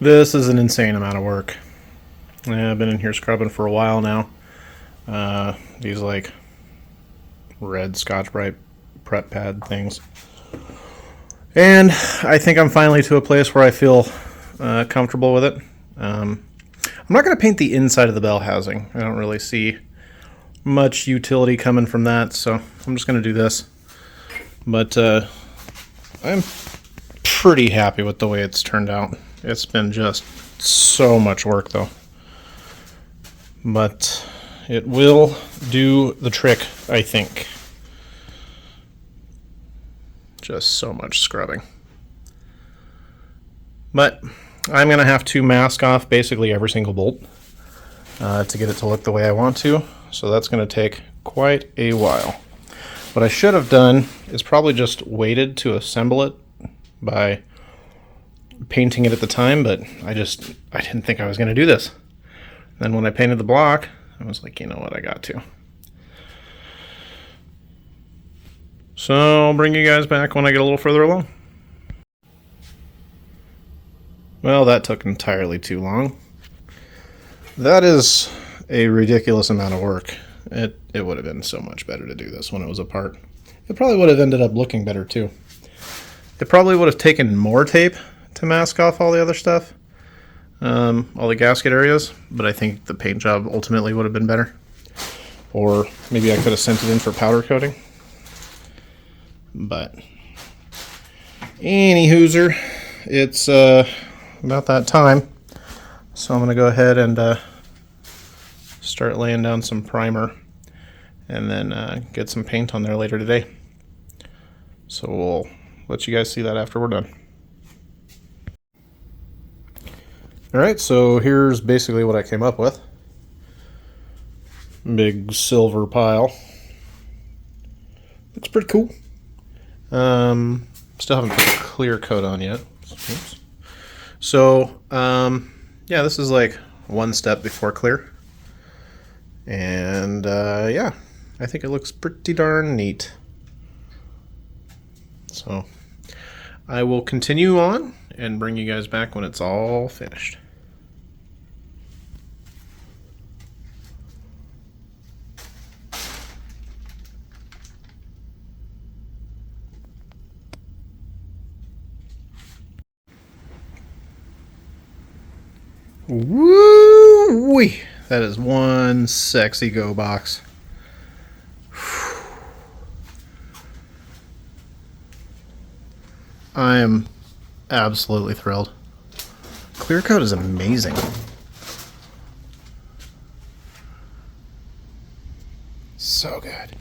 This is an insane amount of work. Yeah, I've been in here scrubbing for a while now. These like red Scotch-Brite prep pad things. And I think I'm finally to a place where I feel comfortable with it. I'm not going to paint the inside of the bell housing. I don't really see much utility coming from that, so I'm just going to do this. But I'm pretty happy with the way it's turned out. It's been just so much work, though. But it will do the trick, I think. Just so much scrubbing. But I'm going to have to mask off basically every single bolt to get it to look the way I want to. So that's going to take quite a while. What I should have done is probably just waited to assemble it by painting it at the time, but I didn't think I was going to do this. Then when I painted the block, I was like, you know what, I got to. So I'll bring you guys back when I get a little further along. Well, that took entirely too long. That is a ridiculous amount of work. It would have been so much better to do this when it was apart. It probably would have ended up looking better too. It probably would have taken more tape to mask off all the other stuff, all the gasket areas, but I think the paint job ultimately would have been better. Or maybe I could have sent it in for powder coating. But anywhooser, it's about that time, so I'm going to go ahead and start laying down some primer and then get some paint on there later today. So we'll let you guys see that after we're done. Alright, so here's basically what I came up with. Big silver pile. Looks pretty cool. Still haven't put a clear coat on yet. Oops. So, yeah, this is like one step before clear. And, yeah, I think it looks pretty darn neat. So, I will continue on and bring you guys back when it's all finished. Woo-wee! That is one sexy go box. I am absolutely thrilled. Clear coat is amazing. So good.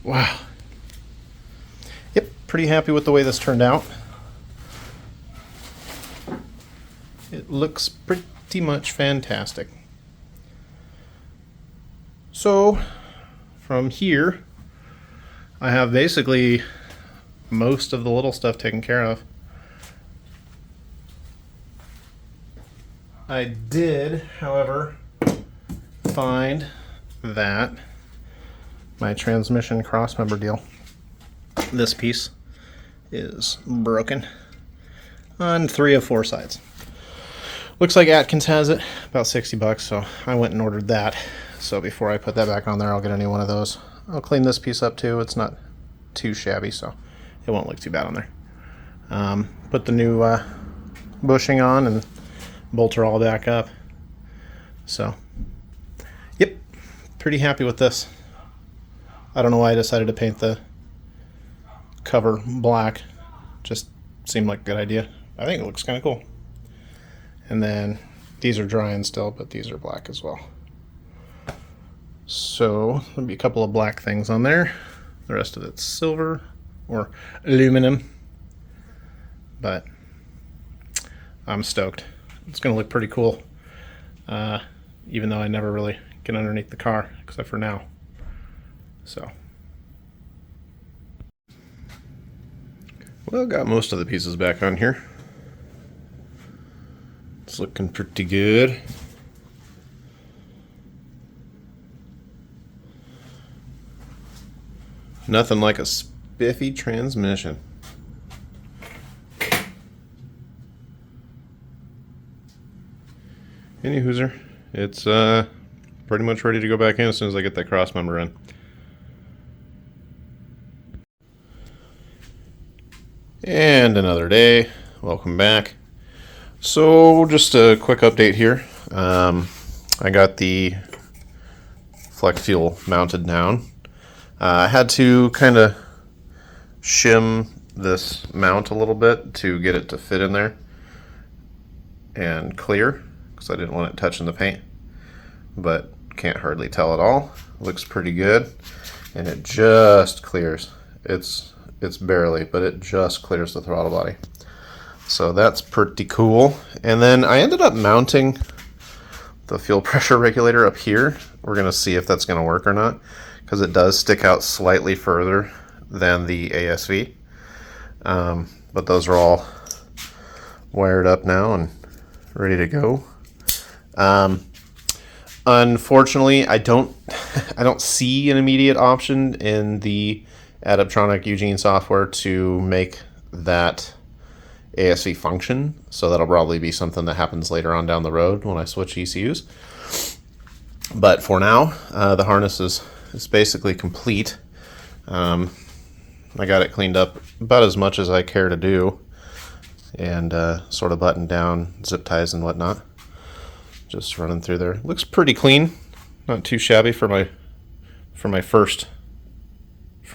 Wow. Yep, pretty happy with the way this turned out. It looks pretty much fantastic. So, from here, I have basically most of the little stuff taken care of. I did, however, find that my transmission crossmember deal, this piece, is broken on 3 of 4 sides. Looks like Atkins has it, about 60 bucks, so I went and ordered that. So before I put that back on there, I'll get a new one of those. I'll clean this piece up too. It's not too shabby, so it won't look too bad on there. Put the new bushing on and bolt her all back up. So, yep, pretty happy with this. I don't know why I decided to paint the cover black. Just seemed like a good idea. I think it looks kind of cool. And then these are drying still, but these are black as well. So there'll be a couple of black things on there. The rest of it's silver or aluminum. But I'm stoked. It's going to look pretty cool. Even though I never really get underneath the car, except for now. So. Well, got most of the pieces back on here. It's looking pretty good. Nothing like a spiffy transmission. Any hooser, it's pretty much ready to go back in as soon as I get that cross member in. And another day. Welcome back. So just a quick update here. I got the flex fuel mounted down. I had to kind of shim this mount a little bit to get it to fit in there and clear, because I didn't want it touching the paint, but can't hardly tell at all. Looks pretty good, and it just clears. It's barely, but it just clears the throttle body. So that's pretty cool. And then I ended up mounting the fuel pressure regulator up here. We're gonna see if that's gonna work or not, because it does stick out slightly further than the ASV. But those are all wired up now and ready to go. Unfortunately, I don't see an immediate option in the Adaptronic Eugene software to make that ASV function, so that'll probably be something that happens later on down the road when I switch ECUs. But for now, the harness is basically complete. I got it cleaned up about as much as I care to do, and sort of buttoned down, zip ties and whatnot. Just running through there. Looks pretty clean, not too shabby for my first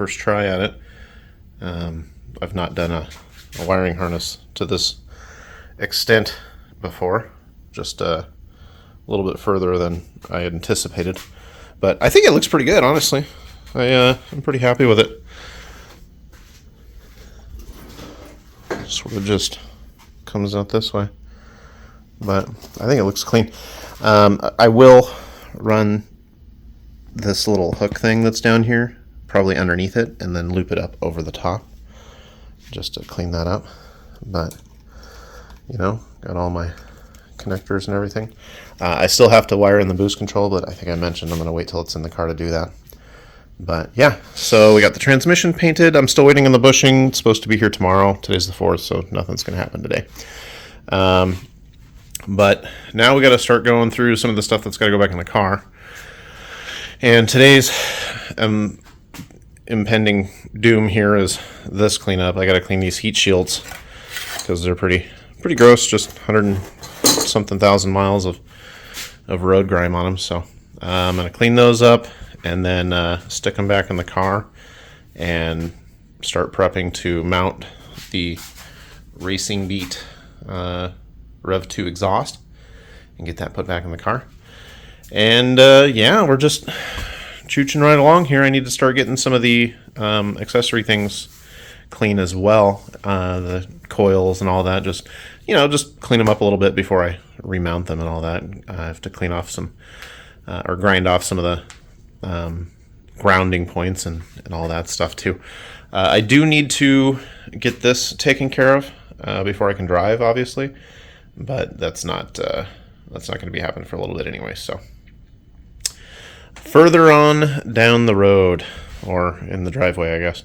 try at it. I've not done a wiring harness to this extent before, just a little bit further than I had anticipated, but I think it looks pretty good, honestly. I'm pretty happy with it. Sort of just comes out this way, but I think it looks clean. I will run this little hook thing that's down here probably underneath it and then loop it up over the top just to clean that up. But you know, got all my connectors and everything. I still have to wire in the boost control, but I think I mentioned I'm going to wait till it's in the car to do that. But yeah, so we got the transmission painted. I'm still waiting on the bushing. It's supposed to be here tomorrow. Today's the 4th, so nothing's going to happen today. But now we got to start going through some of the stuff that's got to go back in the car. And today's impending doom here is this cleanup. I got to clean these heat shields because they're pretty gross. Just 100 and something thousand miles of road grime on them. So I'm going to clean those up and then stick them back in the car and start prepping to mount the Racing Beat Rev 2 exhaust and get that put back in the car. And yeah, we're just chooching right along here. I need to start getting some of the accessory things clean as well, the coils and all that. Just clean them up a little bit before I remount them and all that. I have to clean off some or grind off some of the grounding points and all that stuff too. I do need to get this taken care of before I can drive, obviously, but that's not going to be happening for a little bit anyway. So further on down the road, or in the driveway, I guess.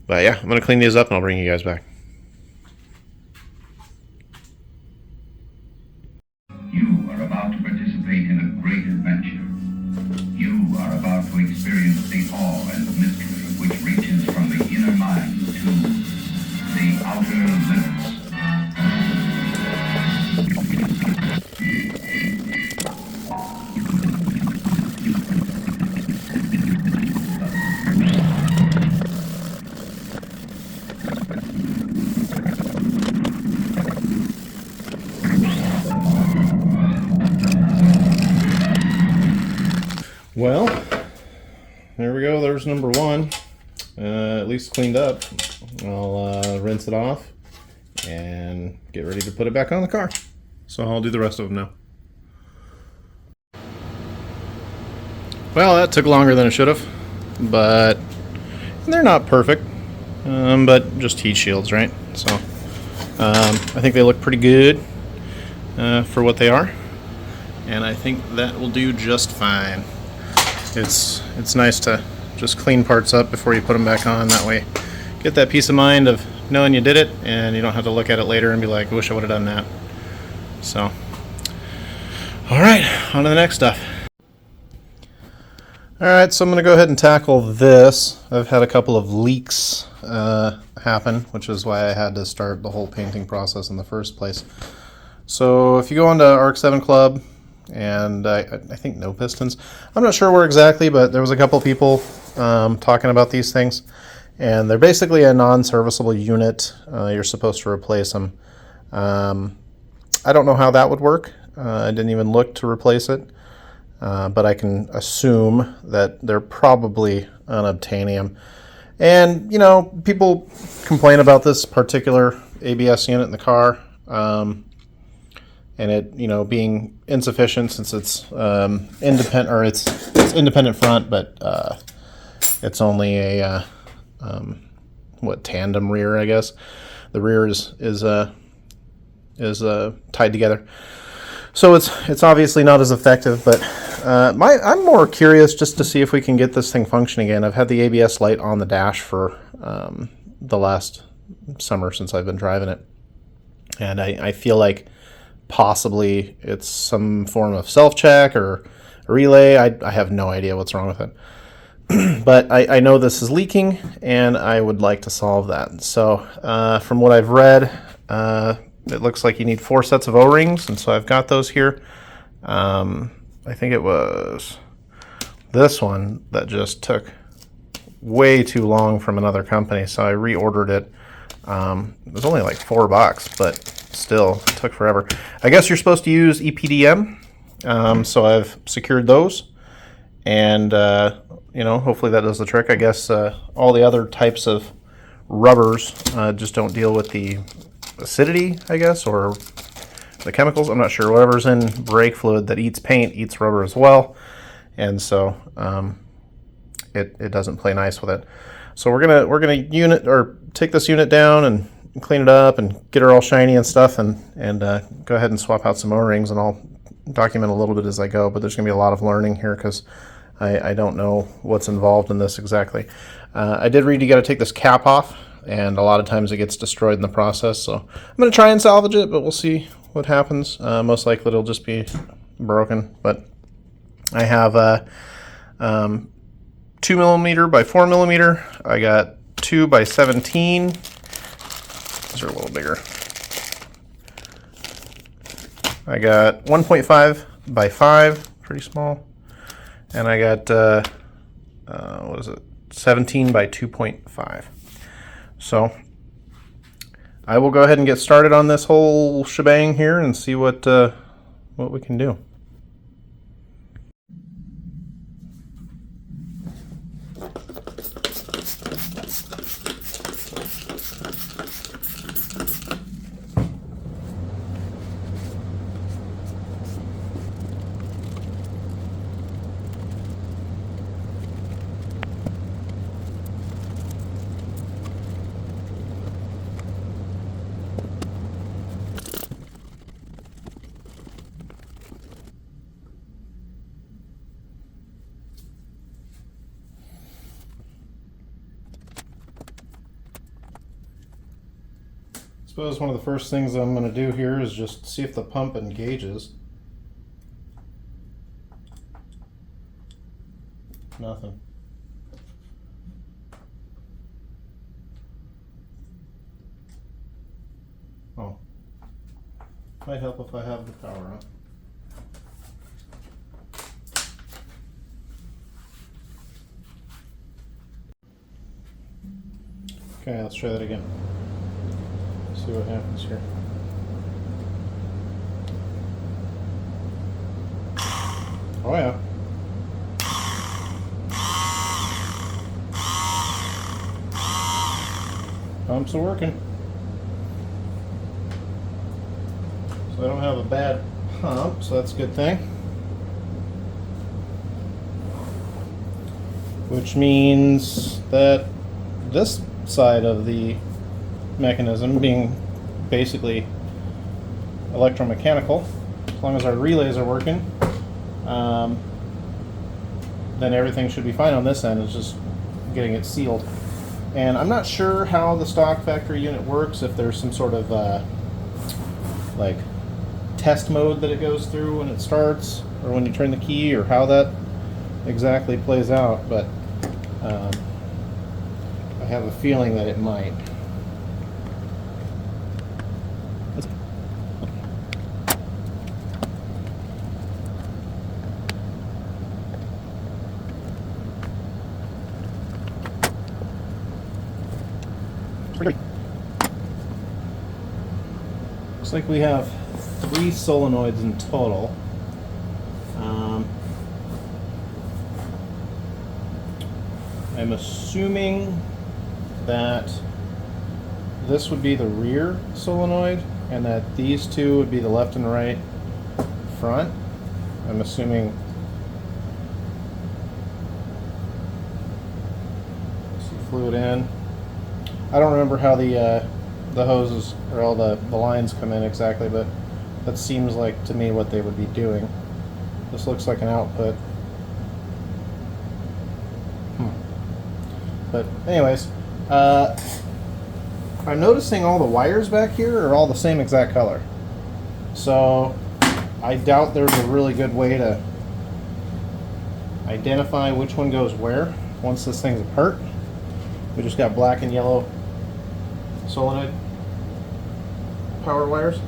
But yeah, I'm going to clean these up and I'll bring you guys back. You are about to participate in a great adventure. You are about to experience the awe and mystery which reaches from the inner mind to the outer limits. Well, there we go. There's number one. At least cleaned up. I'll rinse it off and get ready to put it back on the car. So I'll do the rest of them now. Well, that took longer than it should have, but they're not perfect. But just heat shields, right? So I think they look pretty good for what they are, and I think that will do just fine. It's nice to just clean parts up before you put them back on. That way, get that peace of mind of knowing you did it, and you don't have to look at it later and be like, I wish I would have done that. So, all right, on to the next stuff. All right, so I'm going to go ahead and tackle this. I've had a couple of leaks happen, which is why I had to start the whole painting process in the first place. So if you go onto Rx7 Club, and I think no pistons, I'm not sure where exactly, but there was a couple people talking about these things, and they're basically a non-serviceable unit. You're supposed to replace them. I don't know how that would work. I didn't even look to replace it. But I can assume that they're probably unobtainium. And, you know, people complain about this particular ABS unit in the car, and it, you know, being insufficient since it's independent, or it's independent front, but it's only a tandem rear, I guess. The rear is tied together. So it's obviously not as effective, but I'm more curious just to see if we can get this thing functioning again. I've had the ABS light on the dash for the last summer since I've been driving it, and I feel like possibly it's some form of self-check or a relay. I have no idea what's wrong with it, but I know this is leaking, and I would like to solve that. So from what I've read, it looks like you need 4 sets of O-rings, and so I've got those here. I think it was this one that just took way too long from another company, so I reordered it. It was only like $4, but still, it took forever. I guess you're supposed to use EPDM, so I've secured those, and you know, hopefully that does the trick. I guess all the other types of rubbers just don't deal with the acidity, I guess, or the chemicals. I'm not sure. Whatever's in brake fluid that eats paint eats rubber as well, and so it doesn't play nice with it. So we're gonna take this unit down and clean it up and get her all shiny and stuff, and go ahead and swap out some O-rings, and I'll document a little bit as I go. But there's gonna be a lot of learning here because I don't know what's involved in this exactly. I did read you got to take this cap off, and a lot of times it gets destroyed in the process. So I'm going to try and salvage it, but we'll see what happens. Most likely it'll just be broken. But I have 2mm by 4mm. I got 2 by 17. These are a little bigger. I got 1.5 by 5, pretty small. And I got, 17 by 2.5. So I will go ahead and get started on this whole shebang here and see what we can do. I suppose one of the first things I'm going to do here is just see if the pump engages. Nothing. Oh. Might help if I have the power on. Okay, let's try that again. See what happens here. Oh yeah. Pumps are working. So I don't have a bad pump, so that's a good thing. Which means that this side of the mechanism, being basically electromechanical, as long as our relays are working, then everything should be fine on this end. It's just getting it sealed. And I'm not sure how the stock factory unit works, if there's some sort of like test mode that it goes through when it starts or when you turn the key, or how that exactly plays out, but I have a feeling that it might. Looks like we have 3 solenoids in total. I'm assuming that this would be the rear solenoid and that these two would be the left and right front. I'm assuming. See fluid in. I don't remember how the hoses or all the lines come in exactly, but that seems like to me what they would be doing. This looks like an output. But anyways, I'm noticing all the wires back here are all the same exact color. So I doubt there's a really good way to identify which one goes where once this thing's apart. We just got black and yellow solenoid power wires.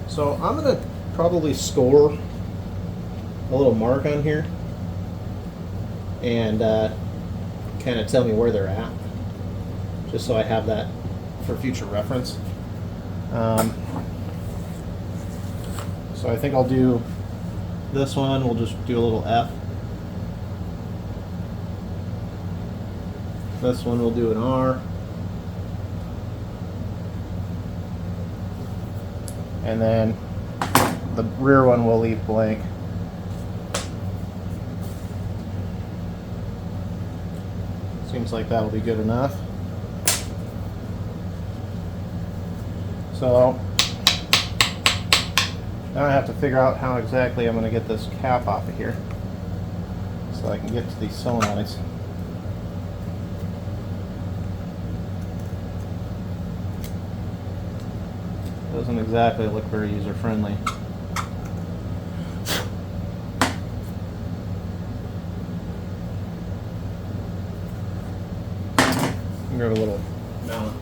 So I'm gonna probably score a little mark on here and kind of tell me where they're at, just so I have that for future reference. So I think I'll do this one. We'll just do a little F. This one we'll do an R. And then the rear one we'll leave blank. Seems like that'll be good enough. So now I have to figure out how exactly I'm going to get this cap off of here so I can get to these solenoids. Doesn't exactly look very user friendly. Grab a little mallet.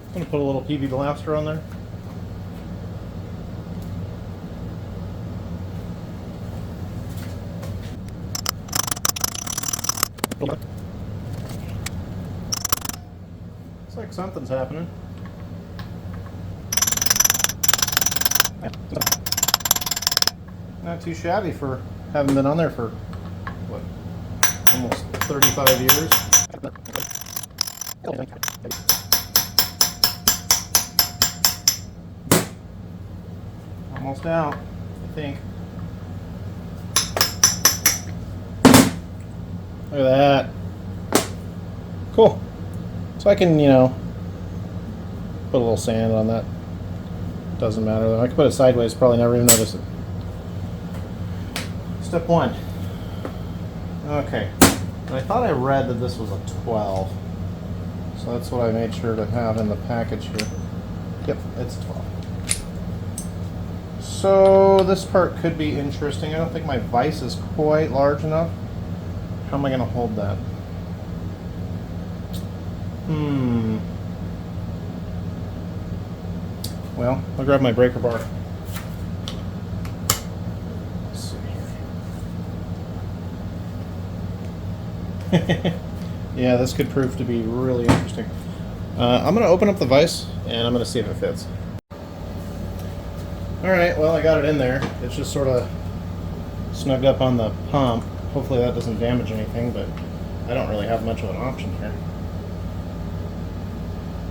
I'm going to put a little PV blaster on there. Looks like something's happening. Not too shabby for having been on there for, what, almost 35 years. Almost out, I think. Look at that. Cool. So I can, put a little sand on that. Doesn't matter though. I can put it sideways, probably never even notice it. Step 1. Okay. And I thought I read that this was a 12. So that's what I made sure to have in the package here. Yep, it's 12. So this part could be interesting. I don't think my vise is quite large enough. How am I going to hold that? Well, I'll grab my breaker bar. Let's see here. Yeah, this could prove to be really interesting. I'm going to open up the vise and I'm going to see if it fits. Alright, well I got it in there. It's just sort of snugged up on the pump. Hopefully that doesn't damage anything, but I don't really have much of an option here.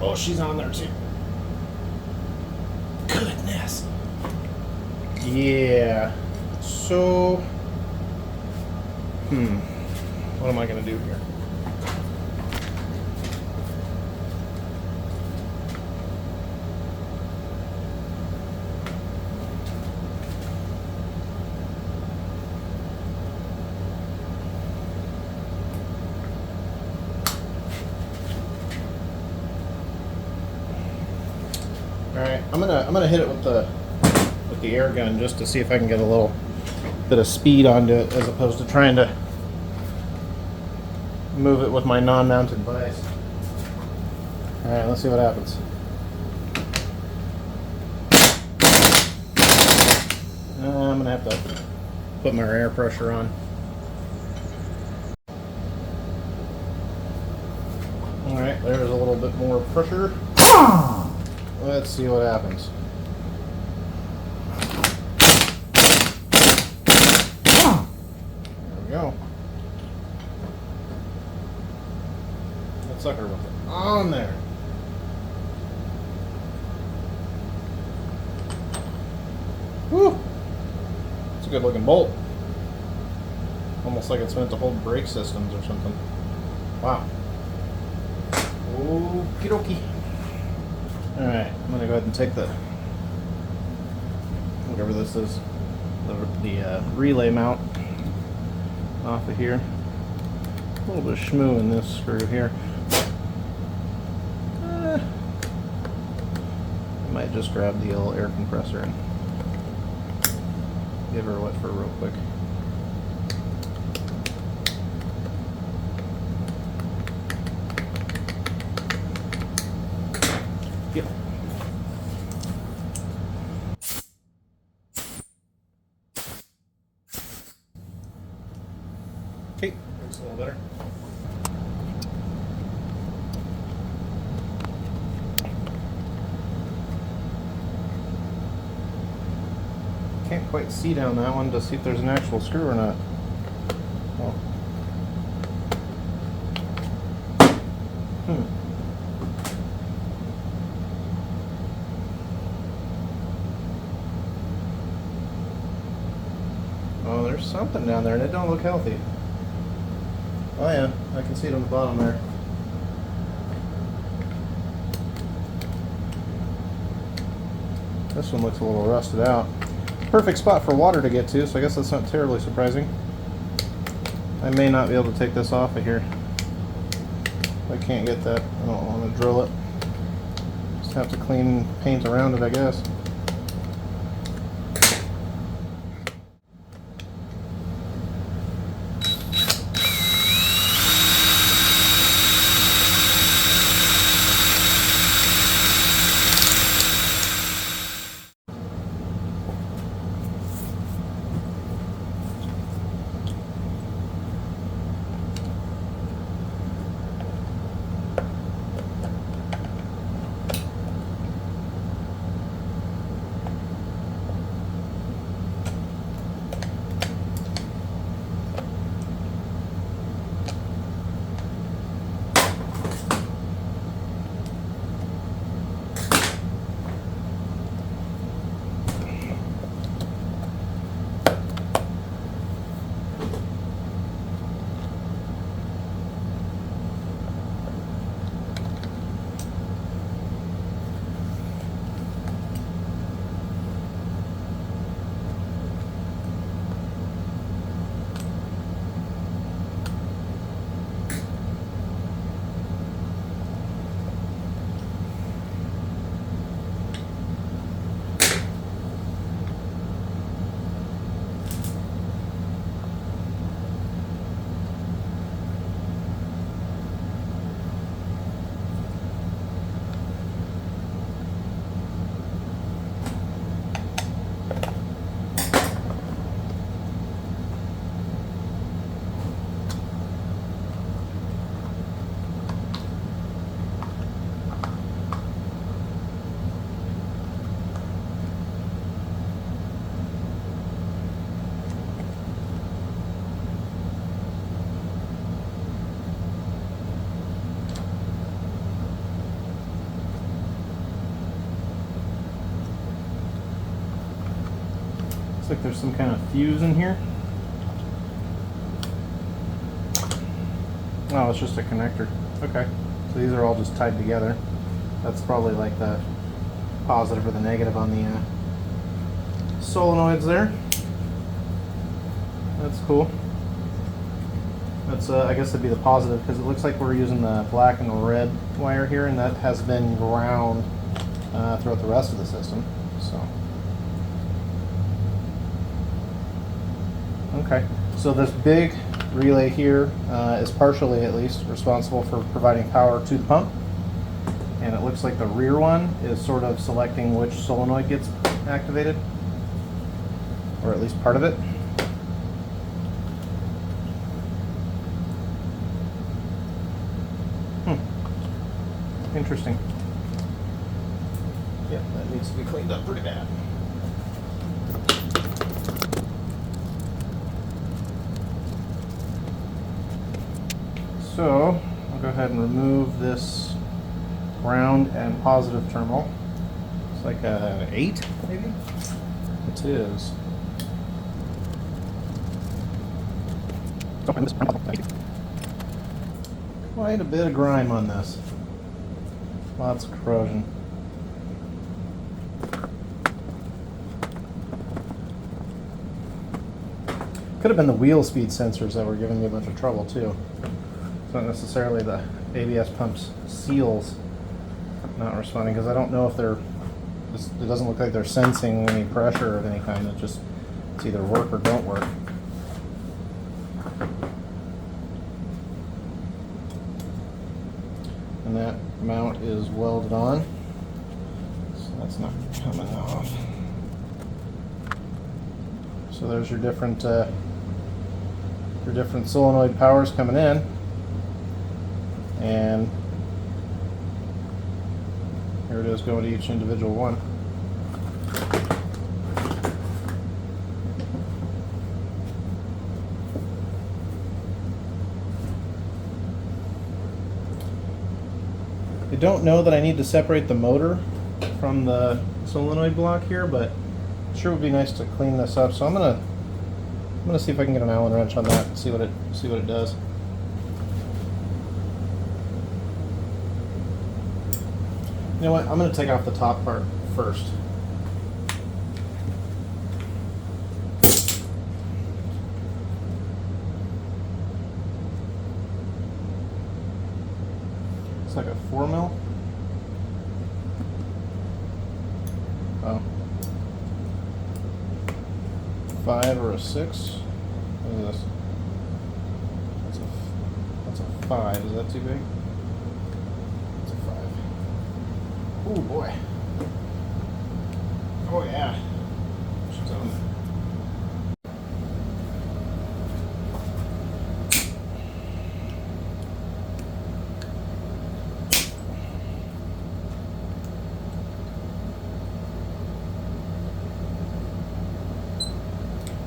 Oh, she's on there too. goodness. Yeah. So, what am I gonna do here? All right, I'm gonna hit it with the air gun just to see if I can get a little bit of speed onto it, as opposed to trying to move it with my non-mounted vise. All right, let's see what happens. I'm gonna have to put my air pressure on. All right, there's a little bit more pressure. Let's see what happens. There we go. That sucker with it on there. Whew. It's a good looking bolt. Almost like it's meant to hold brake systems or something. Wow. Okie dokie. Alright, I'm gonna go ahead and take the, whatever this is, the relay mount off of here. A little bit of shmoo in this screw here. I might just grab the old air compressor and give her a wet for real quick. Yep. Okay, looks a little better. Can't quite see down that one to see if there's an actual screw or not. Oh. Oh, there's something down there and it don't look healthy. Oh yeah, I can see it on the bottom there. This one looks a little rusted out. Perfect spot for water to get to, so I guess that's not terribly surprising. I may not be able to take this off of here. I can't get that. I don't want to drill it. Just have to clean paint around it, I guess. like there's some kind of fuse in here. Oh, it's just a connector. Okay. So these are all just tied together. That's probably like the positive or the negative on the solenoids there. That's cool. That's I guess that'd be the positive, because it looks like we're using the black and the red wire here, and that has been ground throughout the rest of the system. So okay, so this big relay here is partially, at least, responsible for providing power to the pump, and it looks like the rear one is sort of selecting which solenoid gets activated, or at least part of it. Interesting. Yeah, that needs to be cleaned up pretty bad. So I'll go ahead and remove this ground and positive terminal. It's like an 8, maybe? It is. Quite a bit of grime on this. Lots of corrosion. Could have been the wheel speed sensors that were giving me a bunch of trouble too. It's not necessarily the ABS pump's seals not responding, because I don't know if they're, it doesn't look like they're sensing any pressure of any kind. It just, it's either work or don't work. And that mount is welded on, so that's not coming off. So there's your different solenoid powers coming in, and here it is going to each individual one. I don't know that I need to separate the motor from the solenoid block here, but it sure would be nice to clean this up. So I'm gonna see if I can get an Allen wrench on that and see what it does. You know what? I'm gonna take off the top part first. It's like a 4 mil. Oh. 5 or a 6. What is this? That's a 5. Is that too big? It's a 5. Oh boy. Oh yeah. She's on there.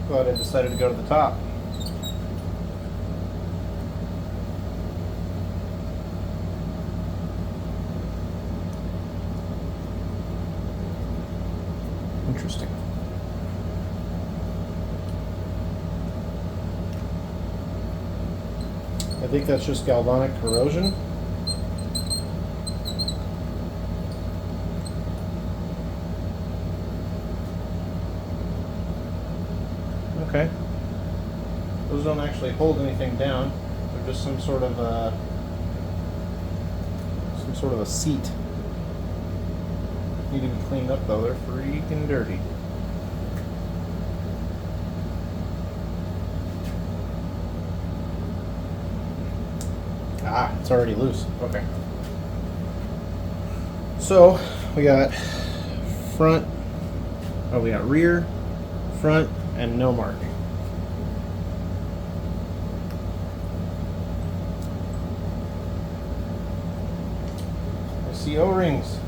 But I decided to go to the top. Interesting. I think that's just galvanic corrosion. Okay. Those don't actually hold anything down. They're just some sort of a seat. Need to be cleaned up though. They're freaking dirty. Ah, it's already loose. Okay. So we got front. Oh, we got rear, front, and no marking. I see O-rings.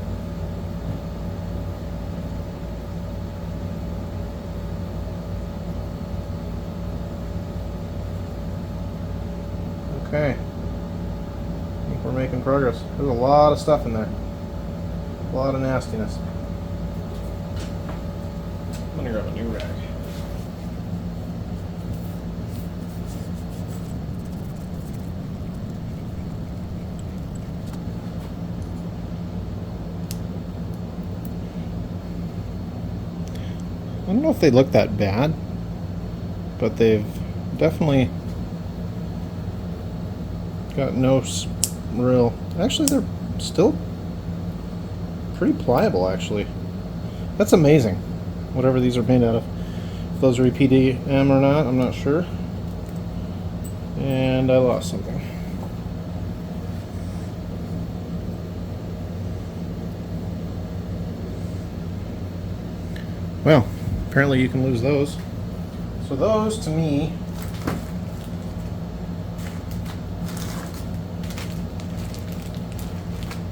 Okay. I think we're making progress. There's a lot of stuff in there. A lot of nastiness. I'm gonna grab a new rag. don't know if they look that bad, but they've definitely got no real... Actually, they're still pretty pliable, actually. That's amazing, whatever these are made out of. If those are EPDM or not, I'm not sure. And I lost something. Well, apparently you can lose those. So those, to me,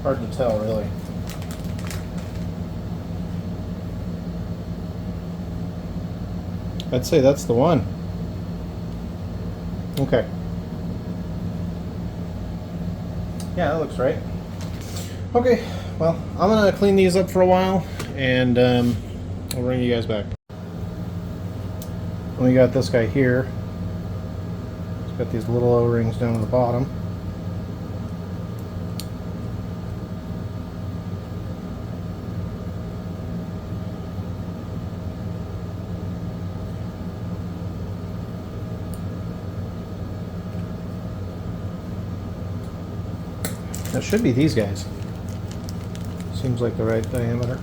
hard to tell, really. I'd say that's the one. Okay. Yeah, that looks right. Okay, well, I'm gonna clean these up for a while, and I'll bring you guys back. We got this guy here. It's got these little O-rings down at the bottom. That should be these guys. Seems like the right diameter.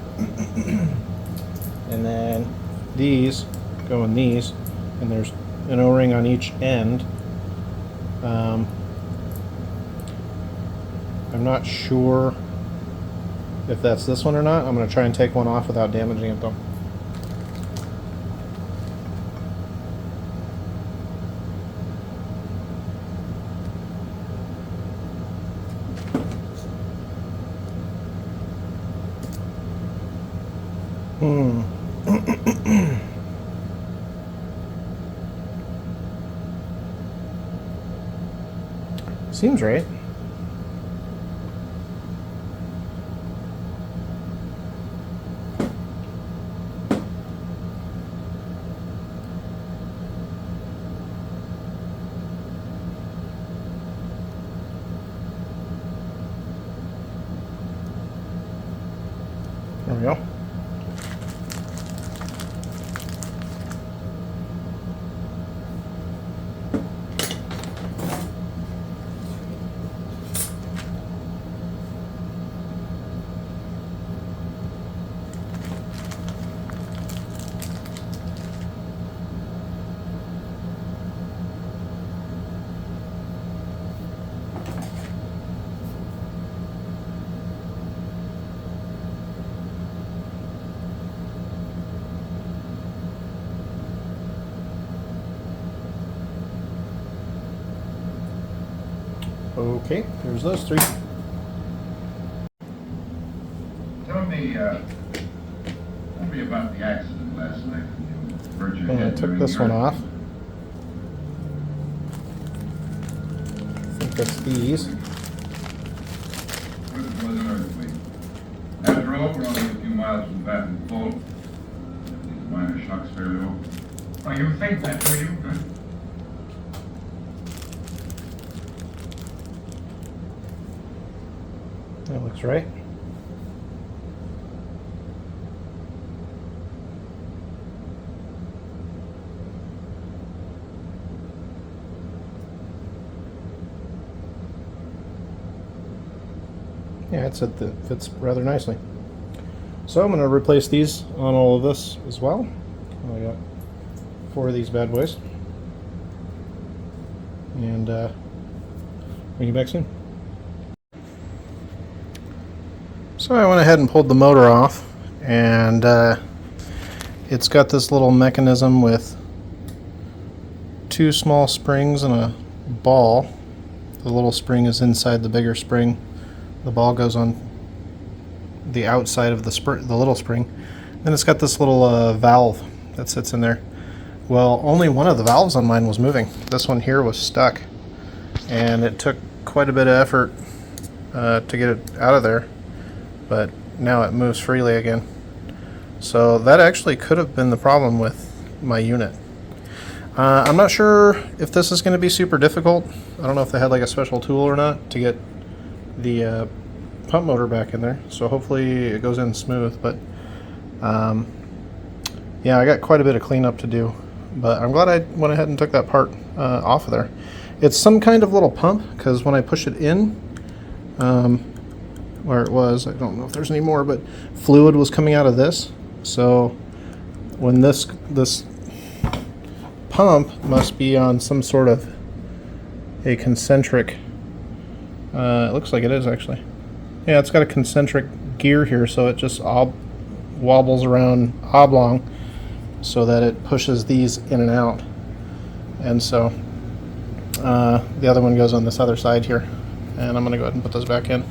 And then these go in these, and there's an O-ring on each end. I'm not sure if that's this one or not. I'm going to try and take one off without damaging it though. Seems right. There we go. Okay, there's those three. Tell me about the accident last night. You hurt your And I head took during this the one earthquake. off. I think that's these. It was an earthquake. After all, we're only a few miles from Baton Rouge. These minor shocks fairly over. Oh, you think that, do you? Huh? That looks right. Yeah, it fits rather nicely. So I'm going to replace these on all of this as well. I got 4 of these bad boys. And bring you back soon. So I went ahead and pulled the motor off, and it's got this little mechanism with 2 small springs and a ball. The little spring is inside the bigger spring. The ball goes on the outside of the little spring. Then it's got this little valve that sits in there. Well, only one of the valves on mine was moving. This one here was stuck, and it took quite a bit of effort to get it out of there, but now it moves freely again. So that actually could have been the problem with my unit. I'm not sure if this is going to be super difficult. I don't know if they had like a special tool or not to get the pump motor back in there, so hopefully it goes in smooth. But Yeah, I got quite a bit of cleanup to do, but I'm glad I went ahead and took that part off of there. It's some kind of little pump, because when I push it in, where it was, I don't know if there's any more, but fluid was coming out of this. So when this pump must be on some sort of a concentric, it looks like it is actually. Yeah, it's got a concentric gear here, so it just wobbles around oblong so that it pushes these in and out. And so the other one goes on this other side here, and I'm going to go ahead and put those back in.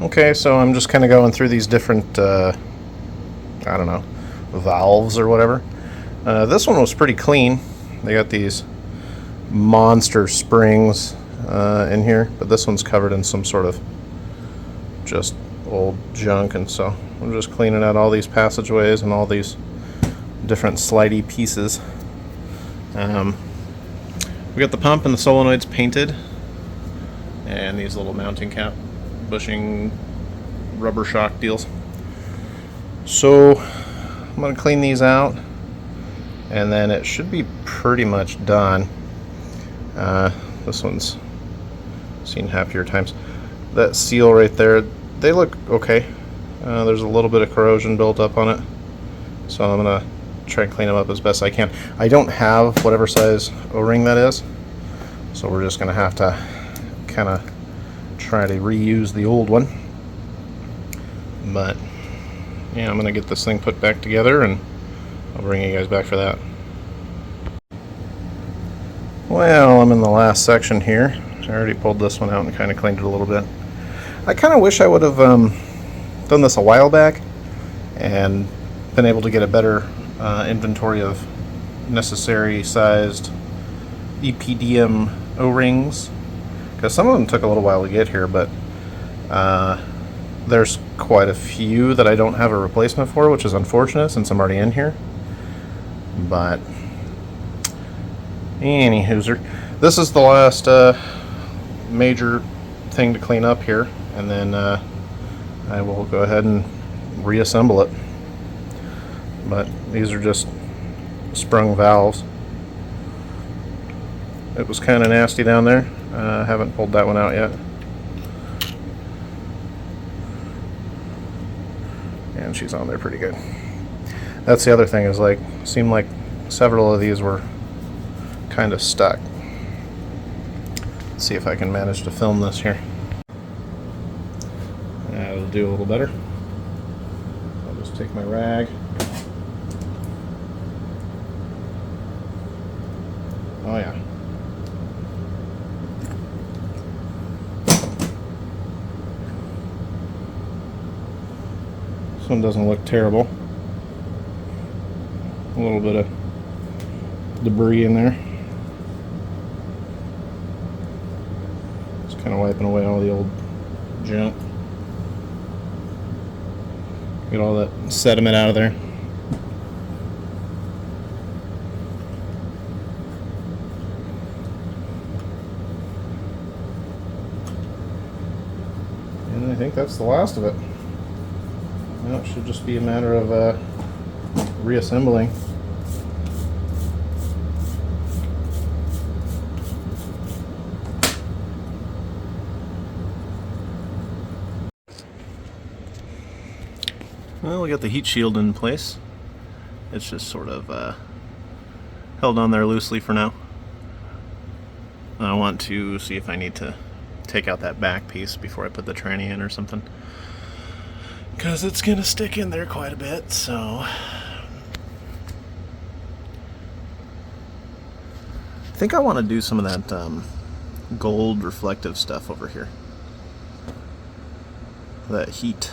Okay, so I'm just kind of going through these different, I don't know, valves or whatever. This one was pretty clean. They got these monster springs in here, but this one's covered in some sort of just old junk, and so I'm just cleaning out all these passageways and all these different slidey pieces. We got the pump and the solenoids painted, and these little mounting cap bushing rubber shock deals. So I'm going to clean these out, and then it should be pretty much done. This one's seen happier times. That seal right there, they look okay. There's a little bit of corrosion built up on it, so I'm going to try and clean them up as best I can. I don't have whatever size O-ring that is, so we're just going to have to kind of try to reuse the old one. But yeah, I'm going to get this thing put back together, and I'll bring you guys back for that. Well, I'm in the last section here. I already pulled this one out and kind of cleaned it a little bit. I kind of wish I would have done this a while back and been able to get a better inventory of necessary sized EPDM O-rings, because some of them took a little while to get here, but there's quite a few that I don't have a replacement for, which is unfortunate since I'm already in here. But anywhooser, this is the last major thing to clean up here, and then I will go ahead and reassemble it. But these are just sprung valves. It was kind of nasty down there. I haven't pulled that one out yet. And she's on there pretty good. That's the other thing, is like, seemed like several of these were kind of stuck. Let's see if I can manage to film this here. That'll do a little better. I'll just take my rag. Oh yeah. This one doesn't look terrible. A little bit of debris in there. Just kind of wiping away all the old junk. Get all that sediment out of there. And I think that's the last of it. Now it should just be a matter of reassembling. Well, we got the heat shield in place. It's just sort of held on there loosely for now. I want to see if I need to take out that back piece before I put the tranny in or something, because it's gonna stick in there quite a bit. So I think I want to do some of that gold reflective stuff over here, that heat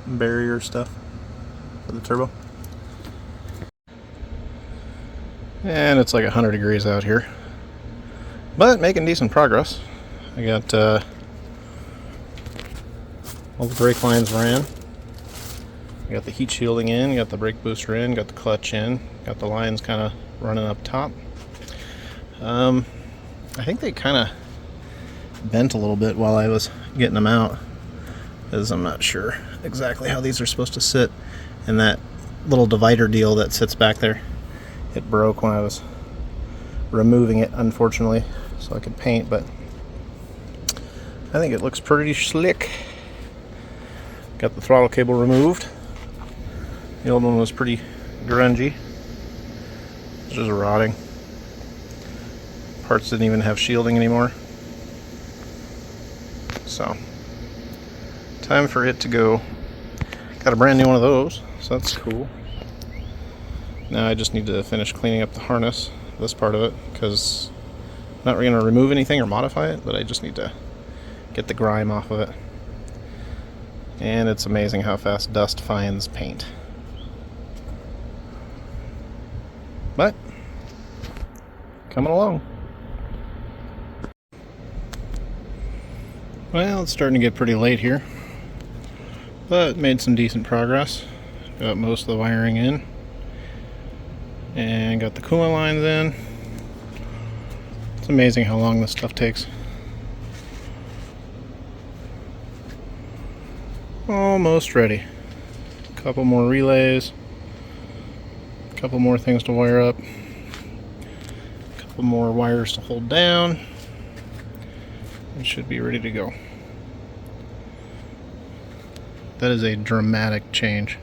barrier stuff for the turbo. And it's like 100 degrees out here, but making decent progress. I got all the brake lines ran. I got the heat shielding in, got the brake booster in, got the clutch in, got the lines kind of running up top. I think they kind of bent a little bit while I was getting them out, because I'm not sure exactly how these are supposed to sit. And that little divider deal that sits back there, it broke when I was removing it, unfortunately, so I could paint, but I think it looks pretty slick. Got the throttle cable removed. The old one was pretty grungy. It's just rotting. Parts didn't even have shielding anymore. So, time for it to go. Got a brand new one of those, so that's cool. Now I just need to finish cleaning up the harness, this part of it, because I'm not going to remove anything or modify it, but I just need to get the grime off of it. And it's amazing how fast dust finds paint. But, coming along. Well, it's starting to get pretty late here, but made some decent progress. Got most of the wiring in, and got the coolant lines in. It's amazing how long this stuff takes. Almost ready. A couple more relays, a couple more things to wire up, a couple more wires to hold down. It should be ready to go. That is a dramatic change.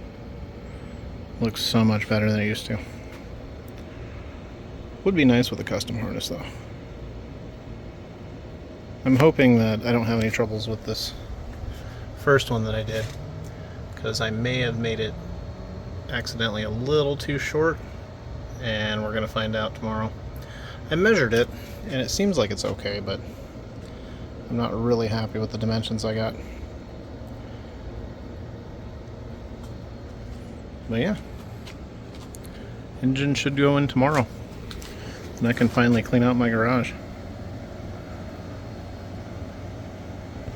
Looks so much better than it used to. Would be nice with a custom harness though. I'm hoping that I don't have any troubles with this first one that I did, because I may have made it accidentally a little too short, and we're gonna find out tomorrow. I measured it and it seems like it's okay, but I'm not really happy with the dimensions I got. But yeah, engine should go in tomorrow, and I can finally clean out my garage.